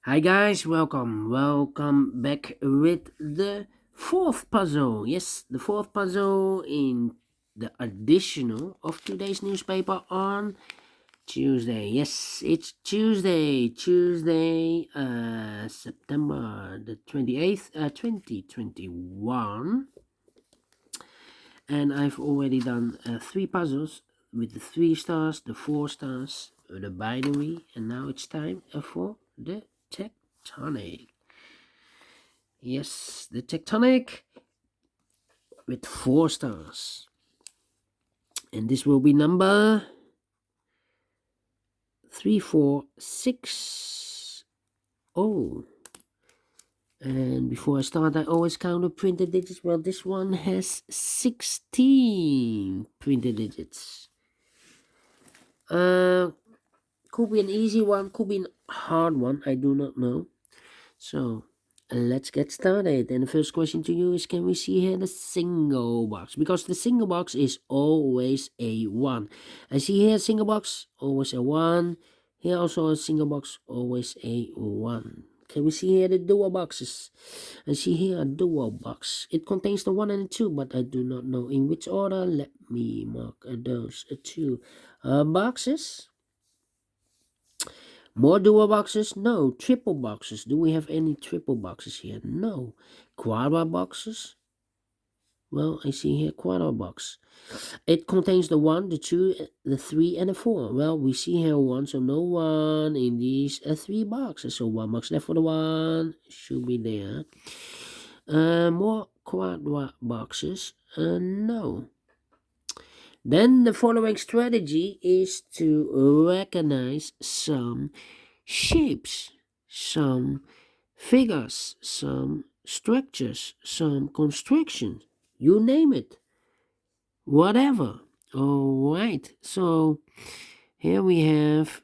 Hi guys, welcome back with the fourth puzzle. Yes, the fourth puzzle in the additional of today's newspaper on Tuesday. Yes, it's Tuesday, September the 28th, 2021. And I've already done three puzzles with the 3 stars, the 4 stars, the binary, and now it's time for the tectonic. Yes, the Tectonic with 4 stars. And this will be number 3460. And before I start, I always count the printed digits. Well, this one has 16 printed digits. Could be an easy one, could be a hard one, I do not know. So let's get started. And the first question to you is, can we see here the single box? Because the single box is always a 1. I see here a single box, always a 1. Here also a single box, always a 1. Can we see here the dual boxes? I see here a dual box. It contains the 1 and the 2, but I do not know in which order. Let me mark those 2 boxes. More dual boxes? No. Triple boxes. Do we have any triple boxes here? No. Quadra boxes? Well, I see here quadra box. It contains the 1, the 2, the 3, and the 4. Well, we see here 1, so no 1 in these 3 boxes. So 1 box left for the 1. Should be there. More quadra boxes? No. Then the following strategy is to recognize some shapes, some figures, some structures, some constructions, you name it, whatever. All right, so here we have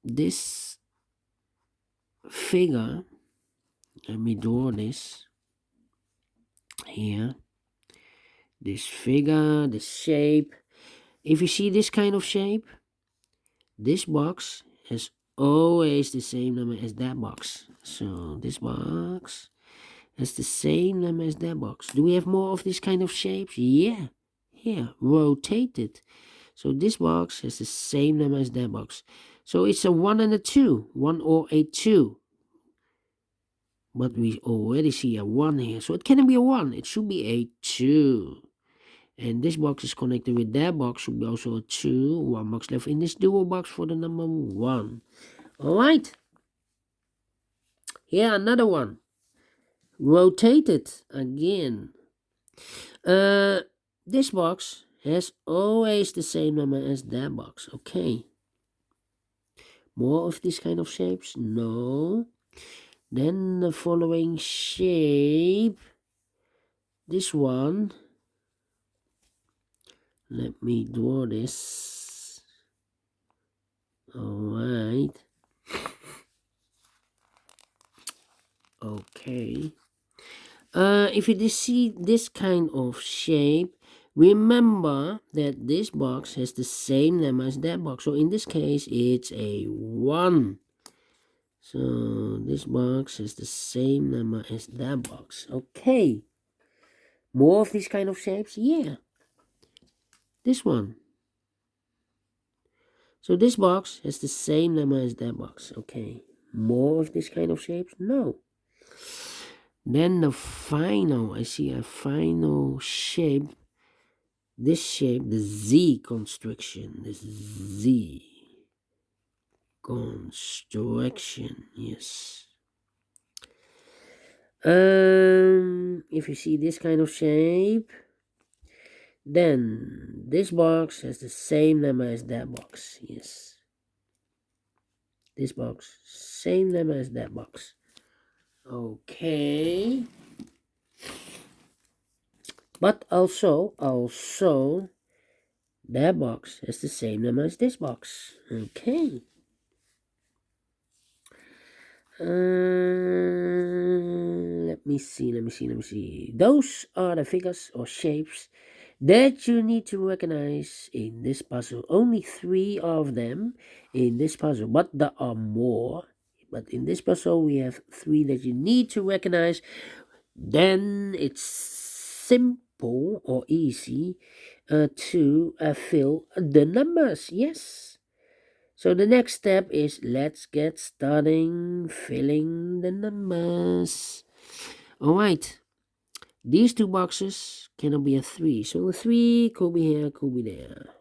this figure. Let me draw this here. This figure, this shape. If you see this kind of shape, this box has always the same number as that box. So this box has the same number as that box. Do we have more of this kind of shapes? Yeah. Here, rotated. So this box has the same number as that box. So it's a 1 and a 2. 1 or a 2. But we already see a 1 here. So it cannot be a 1. It should be a 2. And this box is connected with that box, should be also a 2. 1 box left in this dual box for the number 1. Alright. Here, another one. Rotated again. This box has always the same number as that box. Okay. More of these kind of shapes? No. Then the following shape. This one. Let me draw this. Alright. Okay. If you see this kind of shape, remember that this box has the same number as that box. So in this case, it's a 1. So this box has the same number as that box. Okay. More of these kind of shapes? Yeah. This one. So this box has the same number as that box. Okay. More of this kind of shapes? No. Then the final, I see a final shape. This shape, the Z construction, this Z construction, yes. If you see this kind of shape, then this box has the same number as that box, yes. This box, same number as that box. Okay. But also, that box has the same number as this box. Okay. Let me see. Those are the figures or shapes that you need to recognize in this puzzle. Only 3 of them in this puzzle, but there are more But in this puzzle, we have 3 that you need to recognize. Then it's simple or easy to fill the numbers. Yes. So the next step is let's get starting filling the numbers. All right. These 2 boxes cannot be a 3. So a 3 could be here, could be there.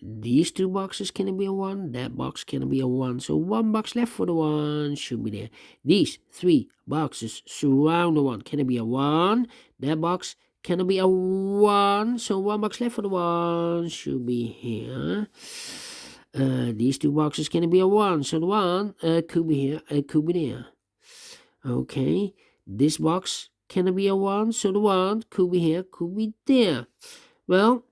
These 2 boxes can be a 1. That box can be a 1. So 1 box left for the 1 should be there. These 3 boxes surround the 1. Can it be a 1? That box can be a 1. So 1 box left for the 1 should be here. These 2 boxes can be a 1. So the 1 could be here. It could be there. Okay. This box can be a 1. So the 1 could be here. Could be there. Well,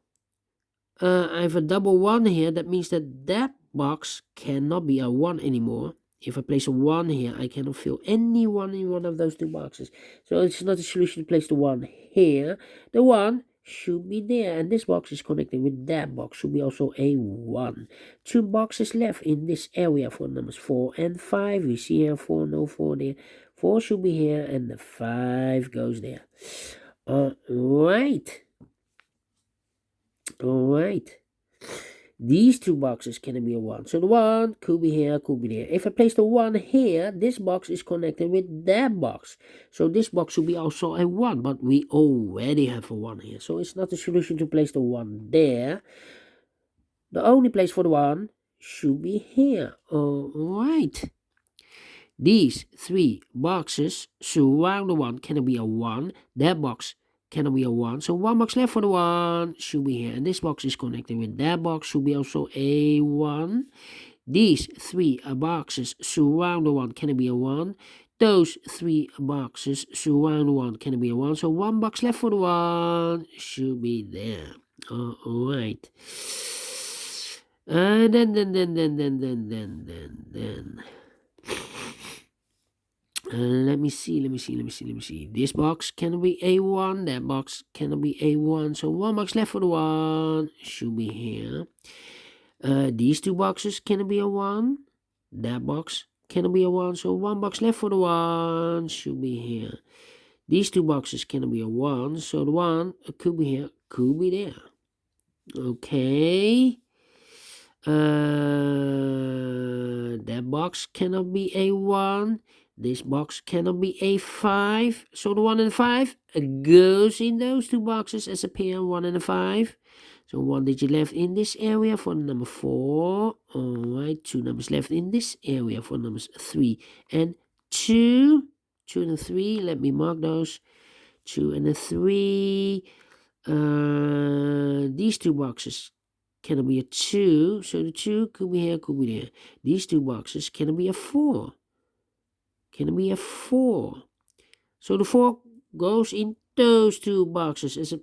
I have a double 1 here. That means that that box cannot be a 1 anymore. If I place a 1 here, I cannot fill any 1 in one of those 2 boxes. So it's not a solution to place the 1 here. The 1 should be there. And this box is connected with that box. Should be also a 1. 2 boxes left in this area for numbers 4 and 5. We see here 4, no 4 there. 4 should be here and the 5 goes there. Alright. Alright. These 2 boxes can be a 1. So the 1 could be here, could be there. If I place the 1 here, this box is connected with that box. So this box should be also a 1. But we already have a 1 here. So it's not a solution to place the 1 there. The only place for the 1 should be here. Alright. These 3 boxes surround the 1 can be a 1. That box cannot be a 1. So 1 box left for the 1 should be here. And this box is connected with that box. Should be also a 1. These 3 boxes surround the 1 can be a 1. Those 3 boxes surround the 1 can be a 1. So 1 box left for the 1 should be there. Alright. Then. Let me see. This box can be A1. That box can be A1. So 1 box left for the 1 should be here. These 2 boxes can be a 1. That box can be a 1. So 1 box left for the 1 should be here. These 2 boxes can be a 1. So the 1 could be here, could be there. Okay. That box cannot be A1. This box cannot be A5. So the 1 and 5 goes in those 2 boxes as a pair, 1 and a 5. So 1 digit left in this area for number 4. Alright, 2 numbers left in this area for numbers 3 and 2. 2 and 3, let me mark those. 2 and a 3. These 2 boxes can be a 2. So the 2 could be here, could be there. These 2 boxes can be a 4. Can be a 4. So the 4 goes in those 2 boxes as a,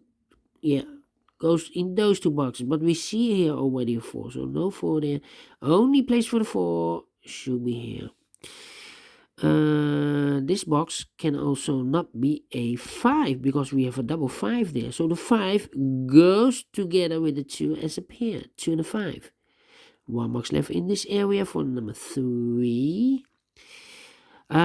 goes in those 2 boxes. But we see here already a 4. So no 4 there. Only place for the 4 should be here. This box can also not be a 5 because we have a double 5 there. So the 5 goes together with the 2 as a pair. 2 and a 5. 1 box left in this area for number 3. Then.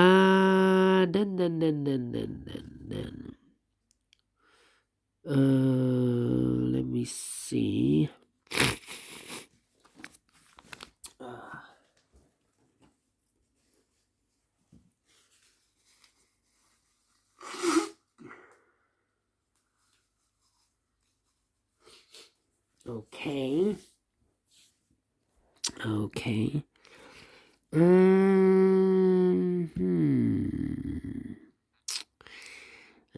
Let me see. Okay.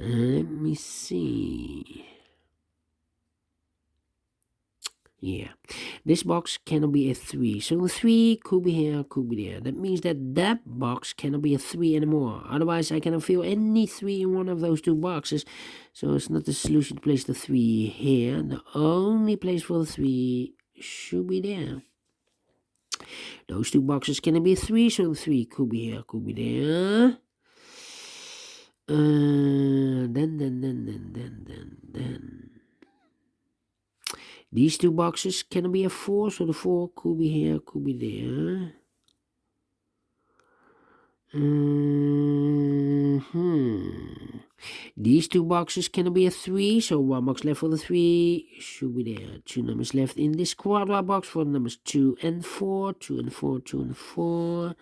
Let me see. Yeah, this box cannot be a 3. So 3 could be here, could be there. That means that that box cannot be a 3 anymore. Otherwise, I cannot fill any 3 in one of those 2 boxes. So it's not the solution to place the 3 here. The only place for the 3 should be there. Those 2 boxes cannot be a 3. So the 3 could be here, could be there. Then. These two boxes can be a 4, so the 4 could be here, could be there. These two boxes can be a 3, so 1 box left for the 3 should be there. 2 numbers left in this quadra box for the numbers 2 and 4, 2 and 4, 2 and 4.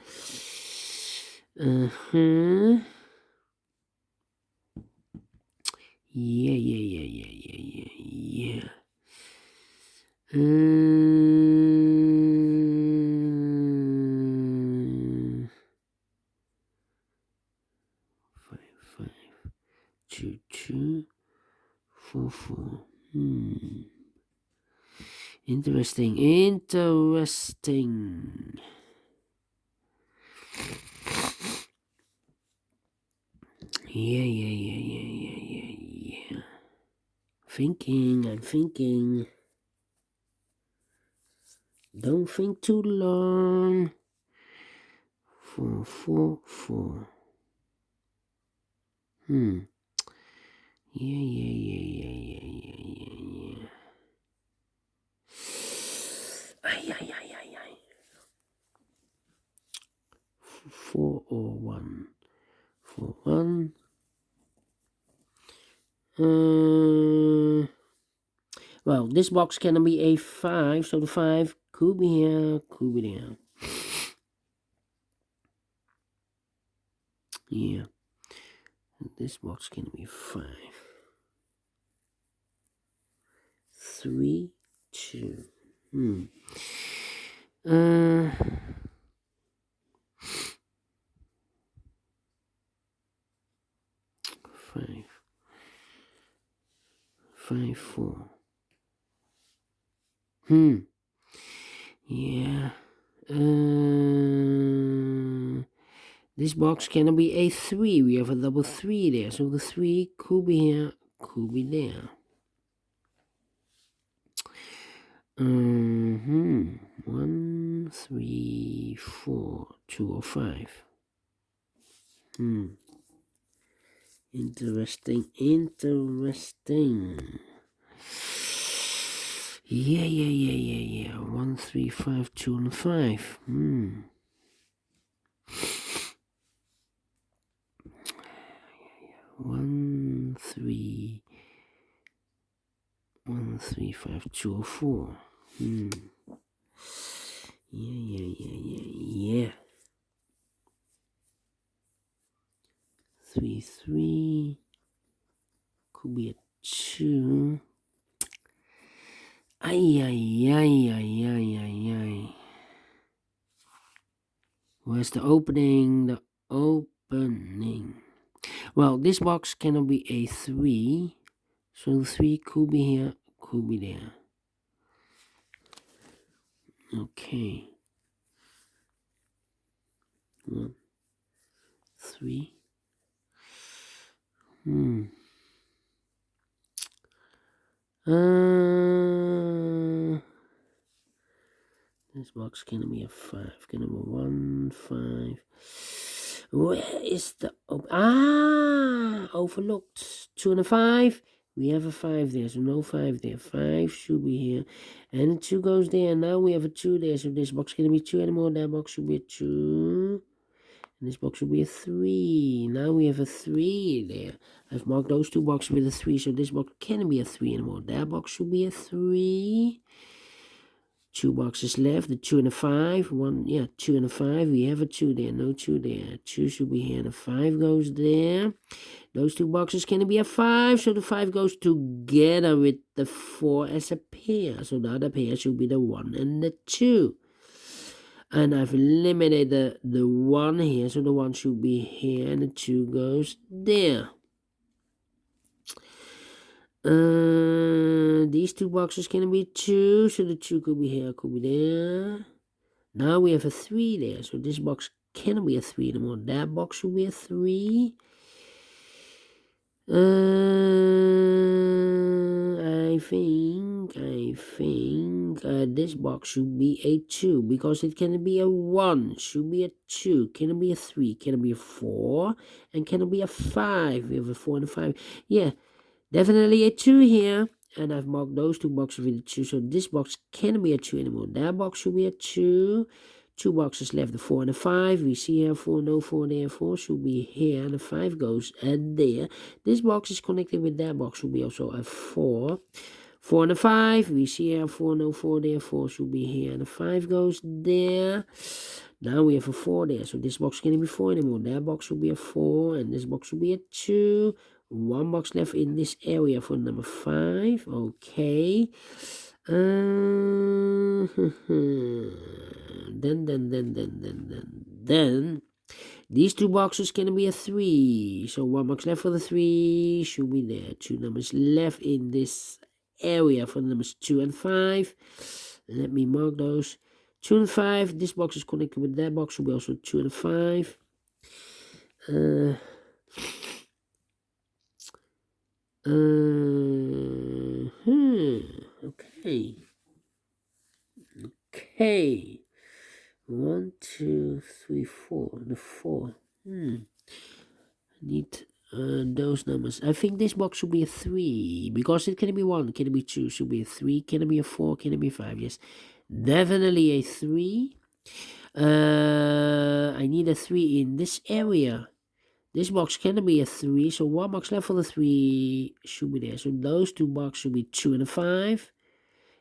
Yeah. 5, 5, 2, 2, 4, 4. Interesting. Yeah. I'm thinking. Don't think too long. 4, 4, 4. Yeah. Ay. 4 or 1. 4, 1. Well, this box can be a 5, so the 5 could be here, could be there. Yeah. This box can be 5. 3, 2. 5, 5, 4. Yeah. This box can be a 3. We have a double 3 there, so the 3 could be here, could be there. 1, 3, 4, 2 or 5. Interesting. Yeah. 1, 3, 5, 2 and 5. 1, 3, 5, 2 or 4. Yeah. 3, 3. Could be a 2. Ay. Where's the opening? The opening. Well, this box cannot be a 3. So 3 could be here, could be there. Okay. 1, 3. This box can be a 5. Can be 1, 5. Where is the overlooked 2 and a 5. We have a 5 there, so no 5 there. 5 should be here, and the 2 goes there. Now we have a 2 there, so this box can be 2 anymore. That box should be a 2. And this box will be a 3. Now we have a 3 there. I've marked those 2 boxes with a 3, so this box can't be a 3 anymore. That box should be a 3. 2 boxes left, the 2 and a 5. 2 and a 5. We have a 2 there, no 2 there. 2 should be here, the 5 goes there. Those 2 boxes can be a 5, so the 5 goes together with the 4 as a pair. So the other pair should be the 1 and the 2. And I've eliminated the 1 here, so the 1 should be here, and the 2 goes there. These 2 boxes can be 2, so the 2 could be here, could be there. Now we have a 3 there, so this box can be a 3 anymore. That box should be a 3. I think this box should be a 2, because it can be a 1, should be a 2, can it be a 3, can it be a 4, and can it be a 5? We have a 4 and a 5. Yeah, definitely a 2 here. and I've marked those 2 boxes with a 2, so this box can't be a 2 anymore. That box should be a 2. 2 boxes left, the 4 and the 5. We see here 4, no 4 there, 4 should be here, and the 5 goes there. This box is connected with that box, should be also a 4. 4 and a 5, we see here 4, no 4 there, 4 should be here, and the 5 goes there. Now we have a 4 there, so this box can't be 4 anymore. That box should be a 4, and this box should be a 2. 1 box left in this area for number 5. Okay. Then these 2 boxes can be a 3. So 1 box left for the 3 should be there. 2 numbers left in this area for numbers 2 and 5. Let me mark those. 2 and 5. This box is connected with that box, should be also 2 and 5. Okay. 1, 2, 3, 4. The 4. I need those numbers. I think this box should be a 3 because it can be 1, can it be 2, should be a 3, can it be a 4, can it be 5? Yes, definitely a 3. I need a 3 in this area. This box can be a 3, so 1 box left for the 3 should be there. So those 2 boxes should be 2 and a 5.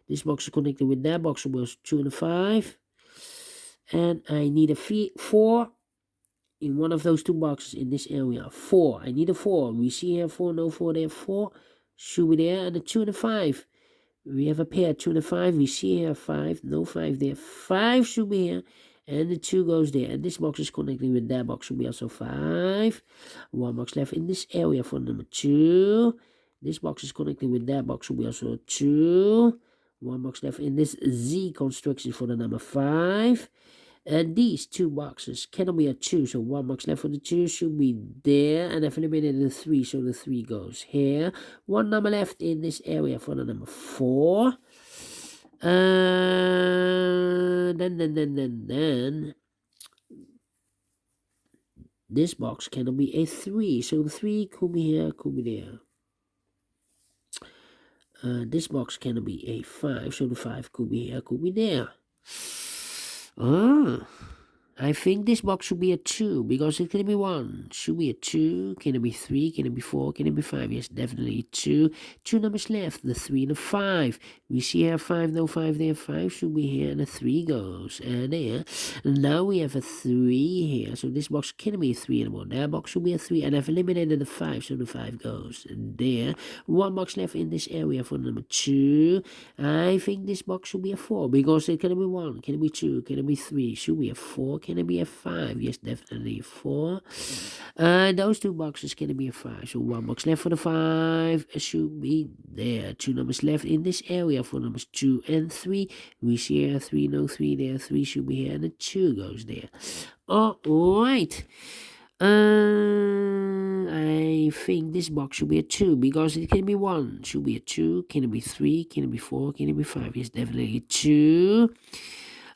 This box is connected with that box, so it 2 and a 5. And I need a 4 in one of those 2 boxes in this area. 4. I need a 4. We see here 4, no 4 there. 4 should be there. And a 2 and a 5. We have a pair 2 and a 5. We see here 5, no 5 there. 5 should be here. And the 2 goes there. And this box is connecting with that box, should be also 5. 1 box left in this area for number 2. This box is connecting with that box, should be also 2. 1 box left in this Z construction for the number 5. And these 2 boxes cannot be a 2, so 1 box left for the 2 should be there. And I've eliminated the 3, so the 3 goes here. 1 number left in this area for the number 4. Then this box cannot be a 3, so the 3 could be here, could be there. This box cannot be a 5, so the 5 could be here, could be there. I think this box should be a 2 because it can be 1. Should be a 2. Can it be 3? Can it be 4? Can it be 5? Yes, definitely 2. 2 numbers left, the 3 and the 5. We see here 5, no 5 there. 5 should be here, and the 3 goes there. And now we have a 3 here, so this box can't be a 3 anymore. That box should be a 3, and I've eliminated the 5, so the 5 goes there. 1 box left in this area for number 2. I think this box should be a 4 because it can be 1, can it be 2, can it be 3? Should be a 4. Can it be a 5? Yes, definitely 4. Those 2 boxes can it be a 5. So 1 box left for the 5 should be there. 2 numbers left in this area for numbers 2 and 3. We see here 3, no 3 there. 3 should be here, and the 2 goes there. Alright. I think this box should be a 2 because it can be 1. Should be a 2. Can it be 3? Can it be 4? Can it be 5? Yes, definitely 2.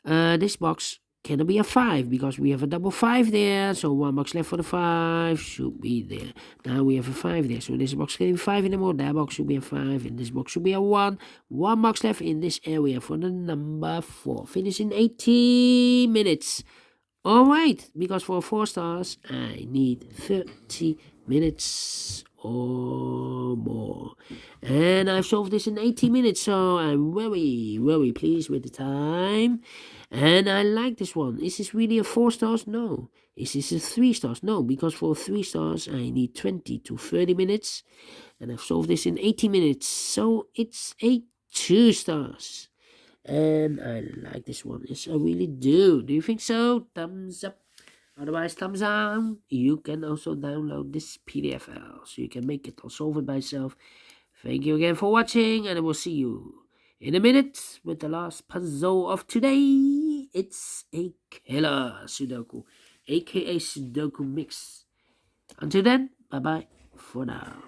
This box cannot be a 5 because we have a double 5 there. So 1 box left for the 5 should be there. Now we have a 5 there. So this box can't be 5 anymore. That box should be a 5. And this box should be a 1. 1 box left in this area for the number 4. Finish in 80 minutes. Alright, because for 4 stars, I need 30 minutes or more. And I've solved this in 80 minutes, so I'm very, very pleased with the time. And I like this one. Is this really a 4 stars? No. Is this a 3 stars? No, because for 3 stars, I need 20 to 30 minutes. And I've solved this in 80 minutes, so it's a 2 stars. And I like this one. Yes, I really do. Do you think so? Thumbs up. Otherwise, thumbs down. You can also download this PDF file so you can make it or solve it by yourself. Thank you again for watching, and I will see you in a minute with the last puzzle of today. It's a killer Sudoku, a.k.a. Sudoku mix. Until then, bye-bye for now.